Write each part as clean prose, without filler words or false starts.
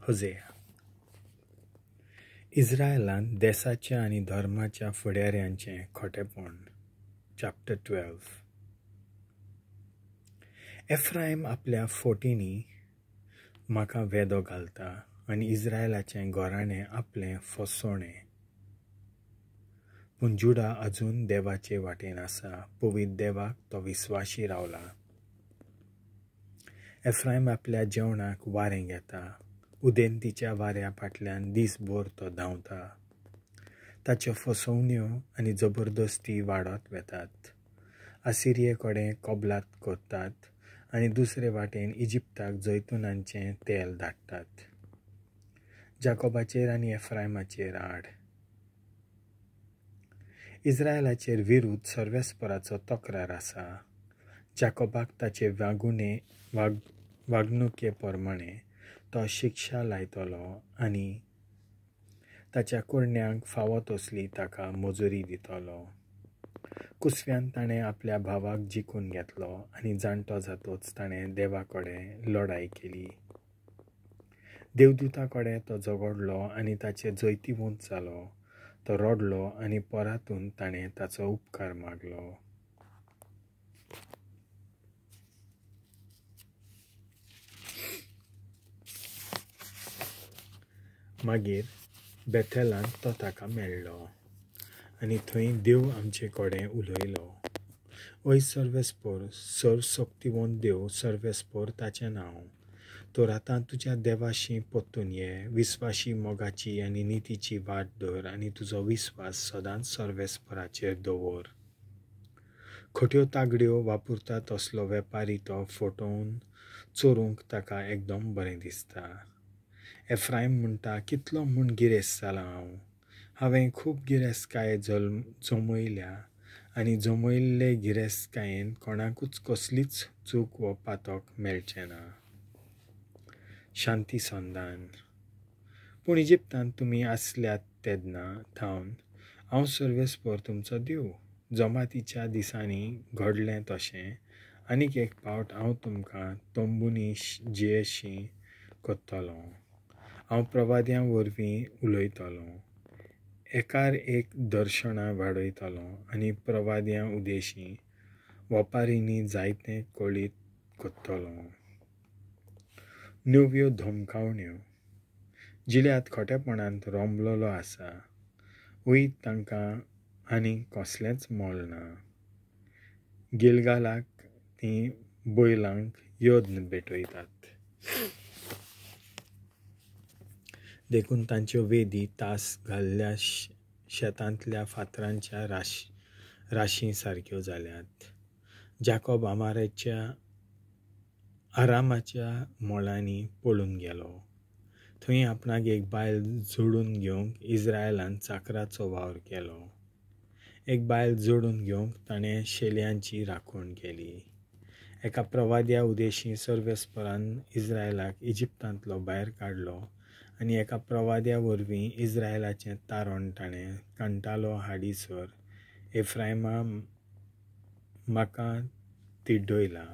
होसेया. इस्रायेलांत देशाच्या आनी धर्माच्या फुडाऱ्यांचें खोटेपण. चॅप्टर 12. एफ्रायम आपल्या फोटींनी म्हाका वेदो घालता आनी इस्रायलाचें घोराणें आपलें फसवणें. पूण जुडा अजून देवाचे वाटेन आसा, पवित्र देवाक तो विस्वाशी रावला. एफ्रायम आपल्या जेवणाक वारें घेता, उदेंतीच्या वाऱ्या फाटल्यान दिसभर तो धांवता. ताच्यो फसवण्यो आनी जबरदस्ती वाडत वेतात. असिरिये कडेन कबलात करतात आनी दुसरे वाटेन इजिप्ताक जैतुनांचें तेल धाडटात. जाकोबाचेर आनी एफ्रायमाचेर आड. इस्रायलाचेर विरुद्ध सर्वेस्पराचो तक्रार आसा. जाकोबाक ताचे वागणुके प्रमाणें तो शिक्षा लायतलो आनी ताच्या कुडण्यांक फावो तसली ताका मजुरी दितलो. कुसव्यान ताणें आपल्या भावाक जिखून घेतलो आनी जाणटो जातूच ताणें देवा कडेन लढाई केली. देवदूता कडेन तो झगडलो आनी ताचे जैतिवंत जालो. तो रडलो आनी परातून ताणें ताचो उपकार मागलो. मागीर बेथेलांत तो ताका मेळ्ळो आनी थंय देव आमचे कडेन उलयलो. ओय सर्वेस्पर, सर्वशक्तिवंत देव, सर्वेस्पर ताचें नांव. तर आतां तुज्या देवाशी परतून ये, विस्वाशी मोगाची आनी नितीची वाट धर आनी तुजो विस्वास सदांच सर्वेस्पराचेर दवर. खोट्यो तागड्यो वापरता तसलो वेपारी तो फटोवन चोरूंक ताका एकदम बरें दिसता. एफ्रायम म्हणटा, कितलो म्हूण गिरेस्त जाला हांवें खूब गिरेस्तकाय जमयल्या आनी जमयल्ले गिरेस्तकायेन कोणाकूच कसलीच चूक व पातक मेळचें ना. शांती संदान. पूण इजिप्तांत तुमी आसल्यात तेदना थावन हांव सर्वेस्पर तुमचो देव. जमातीच्या दिसांनी घडलें तशें आनीक एक फावट हांव तुमकां तंबुनी जेयेशी कोत्तलों. हांव प्रवाद्यां वरवीं उलयतलों, एकार एक दर्शनां वाडयतलों आनी प्रवाद्यां उदेशी वेपारींनी जायतें कळीत कोत्तलों. नव्यो धमकावण्यो. जिल्यांत खोटेपणांत रोंबलोलो आसा, वय तांकां आनी कसलेंच मोल ना. गिलगालाक तीं बैलांक योद्न भेटयतात. देखून तांच्यो वेदी तास घाल्ल्या शेतांतल्या फातरांच्या राशी सारक्यो जाल्यात. जाकोब आरामाच्या मोळांनी पळून गेलो. थंय आपणाक एक बायल जोडून घेवंक इस्रायलान चाकराचो वावर केलो. एक बायल जोडून घेवंक ताणें शेल्यांची राखण केली. एका प्रवाद्या उदेशी सर्वेस्परान इस्रायलाक इजिप्तांतलो भायर काडलो आनी एका प्रवाद्या वरवीं इस्रायलाचें तारण ताणें कांटालो हाडीसर एफ्रायमा म्हाका तिड्डयला.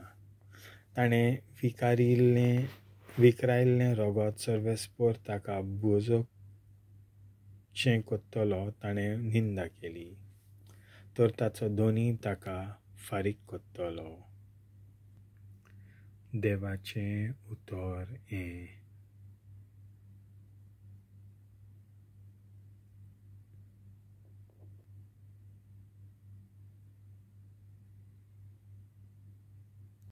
ताणें विकरायिल्लें रगत सर्वेस्पर ताका भुजोवचें कोत्तलो ताणें निंदा केली, तर ताचो दोनी ताका फारीक कोत्तलो. देवाचें उतर हें.